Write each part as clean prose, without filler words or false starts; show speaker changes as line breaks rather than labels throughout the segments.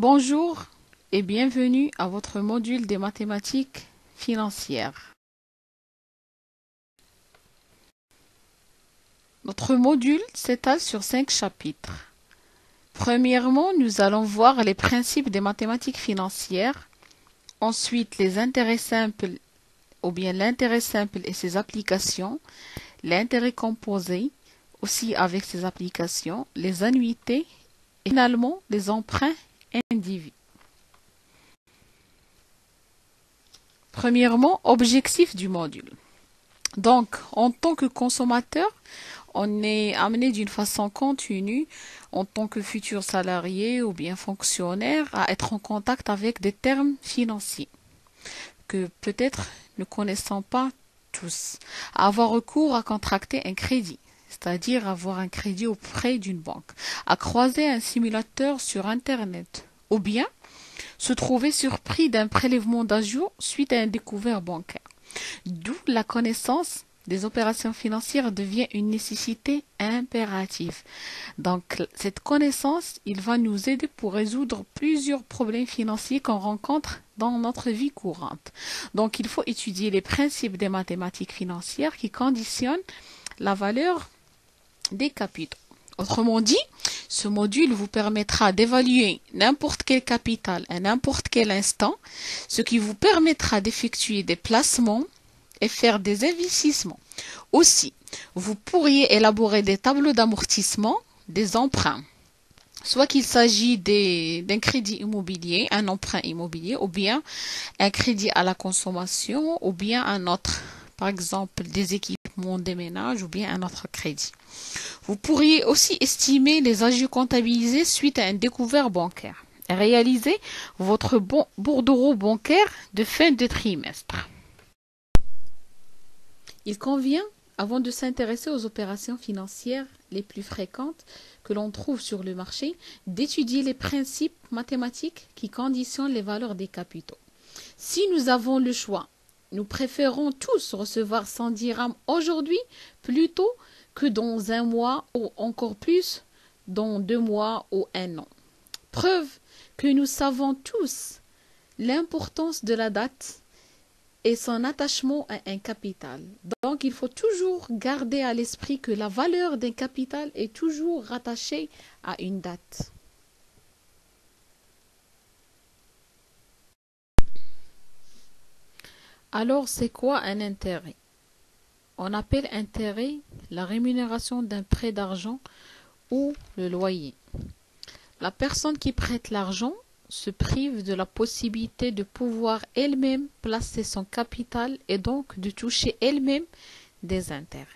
Bonjour et bienvenue à votre module des mathématiques financières. Notre module s'étale sur 5 chapitres. Premièrement, nous allons voir les principes des mathématiques financières, ensuite les intérêts simples ou bien l'intérêt simple et ses applications, l'intérêt composé aussi avec ses applications, les annuités et finalement les emprunts indivis. Premièrement, objectif du module. Donc, en tant que consommateur, on est amené d'une façon continue, en tant que futur salarié ou bien fonctionnaire, à être en contact avec des termes financiers que peut-être ne connaissons pas tous, à avoir recours à contracter un crédit, c'est-à-dire avoir un crédit auprès d'une banque, à croiser un simulateur sur Internet, ou bien se trouver surpris d'un prélèvement d'ajout suite à un découvert bancaire. D'où la connaissance des opérations financières devient une nécessité impérative. Donc, cette connaissance, il va nous aider pour résoudre plusieurs problèmes financiers qu'on rencontre dans notre vie courante. Donc, il faut étudier les principes des mathématiques financières qui conditionnent la valeur des capitaux. Autrement dit, ce module vous permettra d'évaluer n'importe quel capital à n'importe quel instant, ce qui vous permettra d'effectuer des placements et faire des investissements. Aussi, vous pourriez élaborer des tableaux d'amortissement des emprunts, soit qu'il s'agit d'un crédit immobilier, un emprunt immobilier, ou bien un crédit à la consommation, ou bien un autre, par exemple des équipements des ménages, ou bien un autre crédit. Vous pourriez aussi estimer les ajouts comptabilisés suite à un découvert bancaire et réaliser votre bordereau bancaire de fin de trimestre. Il convient, avant de s'intéresser aux opérations financières les plus fréquentes que l'on trouve sur le marché, d'étudier les principes mathématiques qui conditionnent les valeurs des capitaux. Si nous avons le choix, nous préférons tous recevoir 100 dirhams aujourd'hui plutôt que dans un mois ou encore plus dans 2 mois ou 1 an. Preuve que nous savons tous l'importance de la date et son attachement à un capital. Donc, il faut toujours garder à l'esprit que la valeur d'un capital est toujours rattachée à une date. Alors, c'est quoi un intérêt? On appelle intérêt la rémunération d'un prêt d'argent ou le loyer. La personne qui prête l'argent se prive de la possibilité de pouvoir elle-même placer son capital et donc de toucher elle-même des intérêts.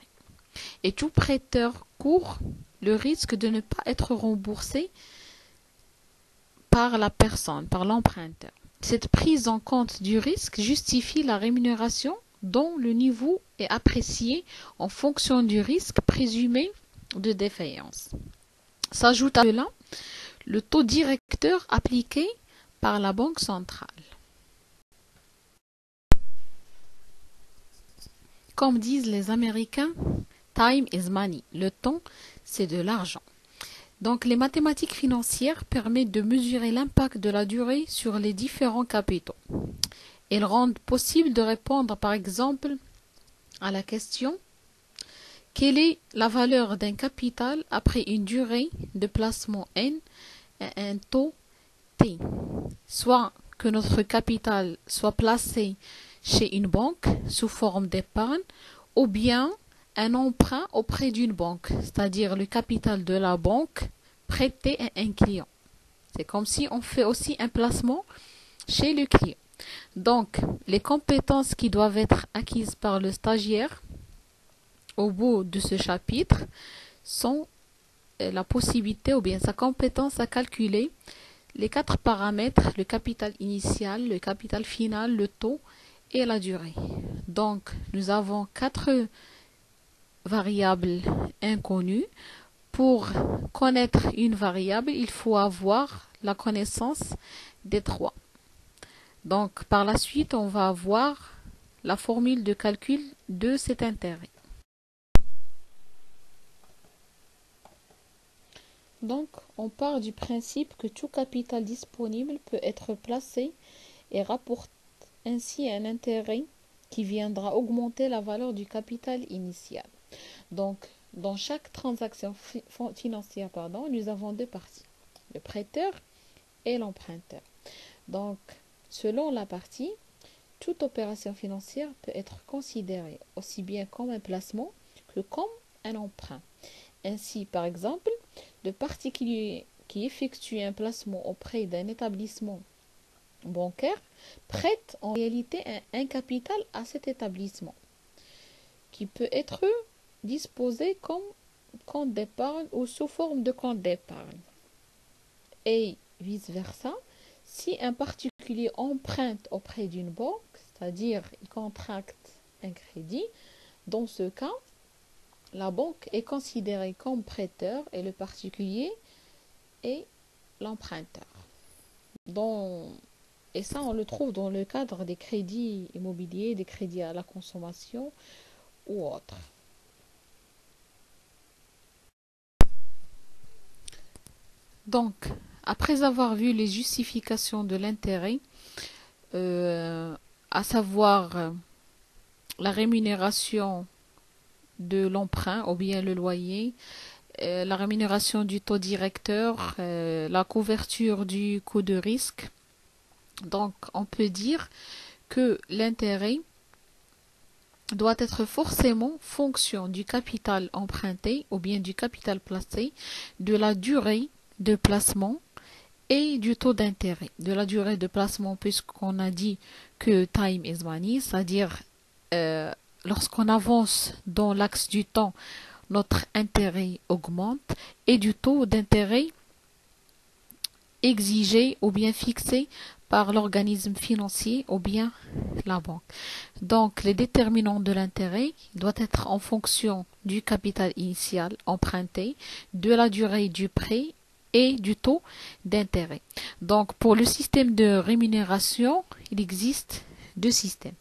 Et tout prêteur court le risque de ne pas être remboursé par la personne, par l'emprunteur. Cette prise en compte du risque justifie la rémunération dont le niveau est apprécié en fonction du risque présumé de défaillance. S'ajoute à cela le taux directeur appliqué par la Banque centrale. Comme disent les Américains, time is money. Le temps, c'est de l'argent. Donc, les mathématiques financières permettent de mesurer l'impact de la durée sur les différents capitaux. Elles rendent possible de répondre, par exemple, à la question « Quelle est la valeur d'un capital après une durée de placement N et un taux T ?» Soit que notre capital soit placé chez une banque sous forme d'épargne ou bien un emprunt auprès d'une banque, c'est-à-dire le capital de la banque prêté à un client. C'est comme si on fait aussi un placement chez le client. Donc, les compétences qui doivent être acquises par le stagiaire au bout de ce chapitre sont la possibilité ou bien sa compétence à calculer les 4 paramètres, le capital initial, le capital final, le taux et la durée. Donc, nous avons 4 variables inconnues. Pour connaître une variable, il faut avoir la connaissance des 3. Donc, par la suite, on va avoir la formule de calcul de cet intérêt. Donc, on part du principe que tout capital disponible peut être placé et rapporte ainsi un intérêt qui viendra augmenter la valeur du capital initial. Donc, dans chaque transaction financière, nous avons deux parties, le prêteur et l'emprunteur. Donc, selon la partie, toute opération financière peut être considérée aussi bien comme un placement que comme un emprunt. Ainsi, par exemple, le particulier qui effectue un placement auprès d'un établissement bancaire prête en réalité un capital à cet établissement qui peut être disposé comme compte d'épargne ou sous forme de compte d'épargne. Et vice-versa, si un particulier emprunte auprès d'une banque, c'est-à-dire il contracte un crédit, dans ce cas, la banque est considérée comme prêteur et le particulier est l'emprunteur. Et ça, on le trouve dans le cadre des crédits immobiliers, des crédits à la consommation ou autres. Donc, après avoir vu les justifications de l'intérêt, à savoir la rémunération de l'emprunt ou bien le loyer, la rémunération du taux directeur, la couverture du coût de risque. Donc, on peut dire que l'intérêt doit être forcément fonction du capital emprunté ou bien du capital placé, de la durée de placement et du taux d'intérêt. De la durée de placement, puisqu'on a dit que time is money, c'est-à-dire lorsqu'on avance dans l'axe du temps, notre intérêt augmente, et du taux d'intérêt exigé ou bien fixé par l'organisme financier ou bien la banque. Donc, les déterminants de l'intérêt doivent être en fonction du capital initial emprunté, de la durée du prêt et du taux d'intérêt. Donc, pour le système de rémunération, il existe deux systèmes.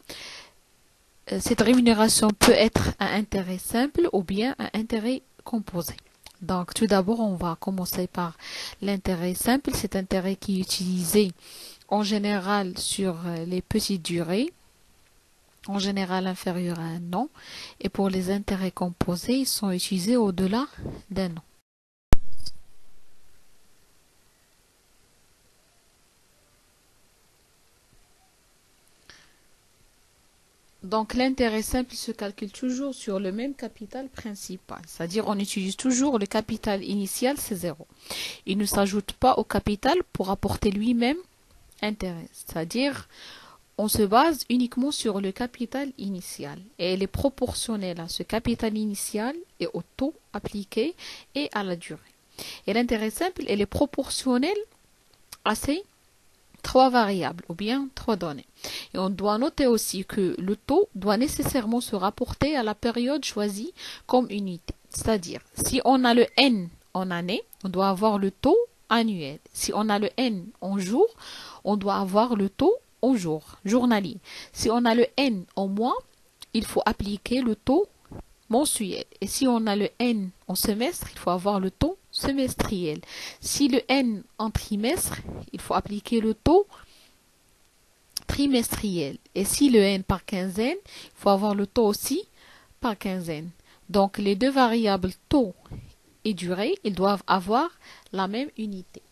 Cette rémunération peut être un intérêt simple ou bien un intérêt composé. Donc, tout d'abord, on va commencer par l'intérêt simple. Cet intérêt qui est utilisé en général sur les petites durées, en général inférieures à un an. Et pour les intérêts composés, ils sont utilisés au-delà d'un an. Donc l'intérêt simple se calcule toujours sur le même capital principal, c'est-à-dire on utilise toujours le capital initial, c'est zéro. Il ne s'ajoute pas au capital pour apporter lui-même intérêt, c'est-à-dire on se base uniquement sur le capital initial et elle est proportionnelle à ce capital initial et au taux appliqué et à la durée. Et l'intérêt simple, elle est proportionnelle à ces trois variables ou bien trois données. Et on doit noter aussi que le taux doit nécessairement se rapporter à la période choisie comme unité. C'est-à-dire, si on a le N en année, on doit avoir le taux annuel. Si on a le N en jour, on doit avoir le taux en jour, journalier. Si on a le N en mois, il faut appliquer le taux mensuel. Et si on a le N en semestre, il faut avoir le taux semestriel. Si le N en trimestre, il faut appliquer le taux trimestriel. Et si le N par quinzaine, il faut avoir le taux aussi par quinzaine. Donc les deux variables taux et durée, ils doivent avoir la même unité.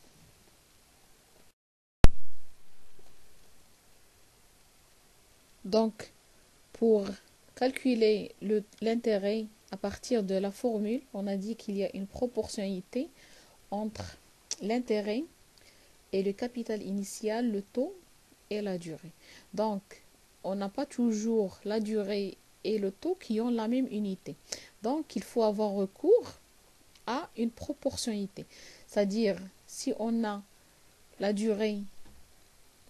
Donc pour calculer l'intérêt à partir de la formule, on a dit qu'il y a une proportionnalité entre l'intérêt et le capital initial, le taux et la durée. Donc, on n'a pas toujours la durée et le taux qui ont la même unité. Donc, il faut avoir recours à une proportionnalité. C'est-à-dire, si on a la durée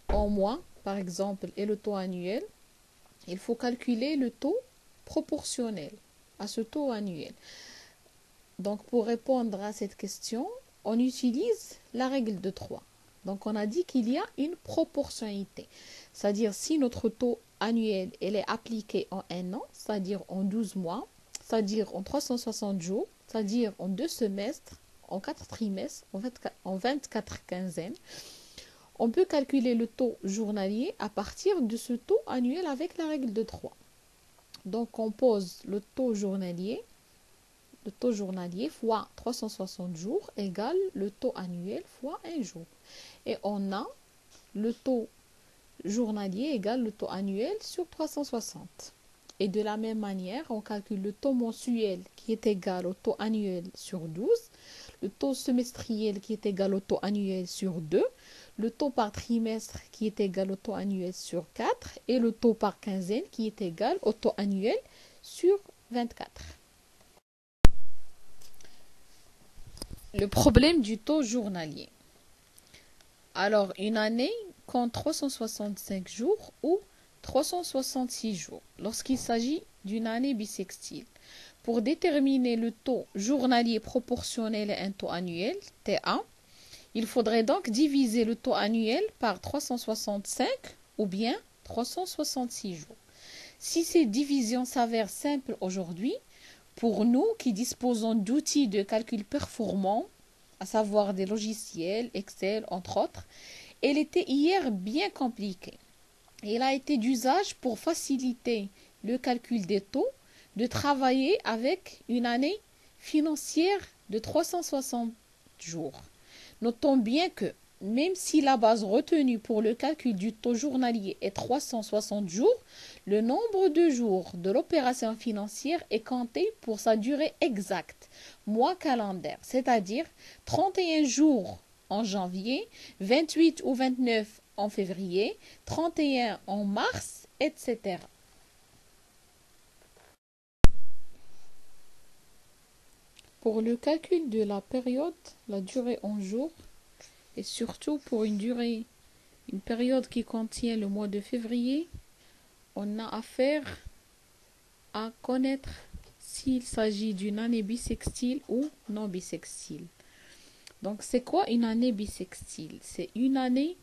en mois, par exemple, et le taux annuel, il faut calculer le taux proportionnel à ce taux annuel. Donc, pour répondre à cette question, on utilise la règle de 3. Donc, on a dit qu'il y a une proportionnalité. C'est-à-dire, si notre taux annuel elle est appliqué en un an, c'est-à-dire en 12 mois, c'est-à-dire en 360 jours, c'est-à-dire en 2 semestres, en 4 trimestres, en 24 quinzaines, on peut calculer le taux journalier à partir de ce taux annuel avec la règle de 3. Donc, on pose le taux journalier fois 360 jours égale le taux annuel fois 1 jour. Et on a le taux journalier égale le taux annuel sur 360. Et de la même manière, on calcule le taux mensuel qui est égal au taux annuel sur 12, le taux semestriel qui est égal au taux annuel sur 2, le taux par trimestre qui est égal au taux annuel sur 4 et le taux par quinzaine qui est égal au taux annuel sur 24. Le problème du taux journalier. Alors, une année compte 365 jours ou 366 jours lorsqu'il s'agit d'une année bissextile. Pour déterminer le taux journalier proportionnel à un taux annuel, TA, il faudrait donc diviser le taux annuel par 365 ou bien 366 jours. Si ces divisions s'avèrent simples aujourd'hui, pour nous qui disposons d'outils de calcul performants, à savoir des logiciels, Excel entre autres, elle était hier bien compliquée. Il a été d'usage pour faciliter le calcul des taux de travailler avec une année financière de 360 jours. Notons bien que même si la base retenue pour le calcul du taux journalier est 360 jours, le nombre de jours de l'opération financière est compté pour sa durée exacte, mois calendaire, c'est-à-dire 31 jours en janvier, 28 ou 29 en février, 31 en mars, etc. Pour le calcul de la période, la durée en jours, et surtout pour une période qui contient le mois de février, on a affaire à connaître s'il s'agit d'une année bissextile ou non bissextile. Donc, c'est quoi une année bissextile? C'est une année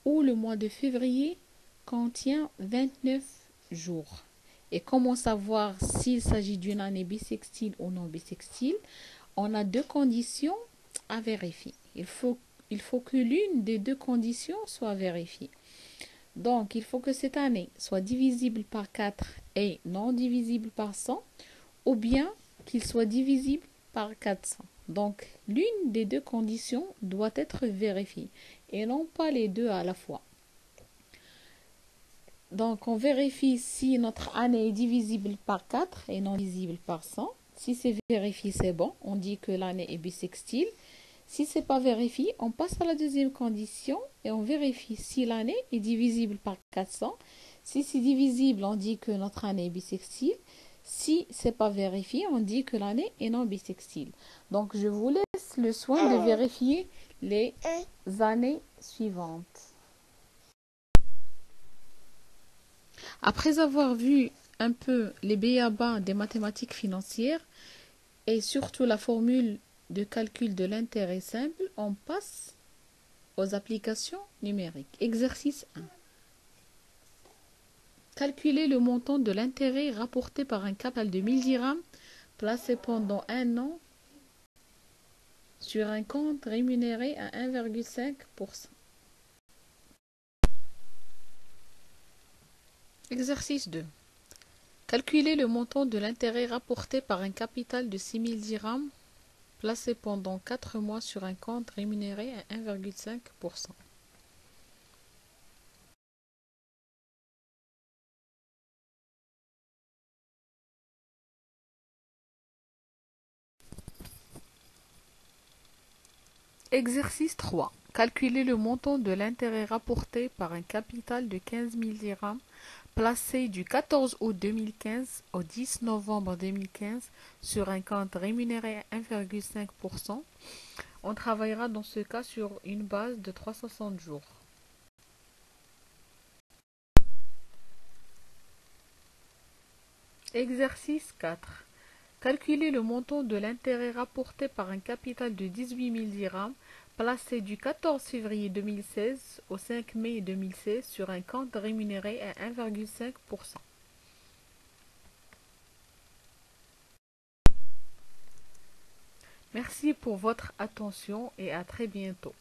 où le mois de février contient 29 jours. Et comment savoir s'il s'agit d'une année bissextile ou non bissextile? On a deux conditions à vérifier. Il faut que l'une des deux conditions soit vérifiée. Donc, il faut que cette année soit divisible par 4 et non divisible par 100, ou bien qu'il soit divisible par 400. Donc, l'une des deux conditions doit être vérifiée et non pas les deux à la fois. Donc, on vérifie si notre année est divisible par 4 et non divisible par 100. Si c'est vérifié, c'est bon. On dit que l'année est bissextile. Si ce n'est pas vérifié, on passe à la deuxième condition et on vérifie si l'année est divisible par 400. Si c'est divisible, on dit que notre année est bissextile. Si ce n'est pas vérifié, on dit que l'année est non bissextile. Donc, je vous laisse le soin de vérifier les années suivantes. Après avoir vu un peu les b.a.-ba des mathématiques financières et surtout la formule de calcul de l'intérêt simple, on passe aux applications numériques. Exercice 1. Calculer le montant de l'intérêt rapporté par un capital de 1000 dirhams placé pendant un an sur un compte rémunéré à 1,5%. Exercice 2. Calculer le montant de l'intérêt rapporté par un capital de 6000 dirhams placé pendant 4 mois sur un compte rémunéré à 1,5%. Exercice 3. Calculer le montant de l'intérêt rapporté par un capital de 15 000 dirhams placé du 14 août 2015 au 10 novembre 2015 sur un compte rémunéré à 1,5%. On travaillera dans ce cas sur une base de 360 jours. Exercice 4. Calculer le montant de l'intérêt rapporté par un capital de 18 000 dirhams placé du 14 février 2016 au 5 mai 2016 sur un compte rémunéré à 1,5%. Merci pour votre attention et à très bientôt.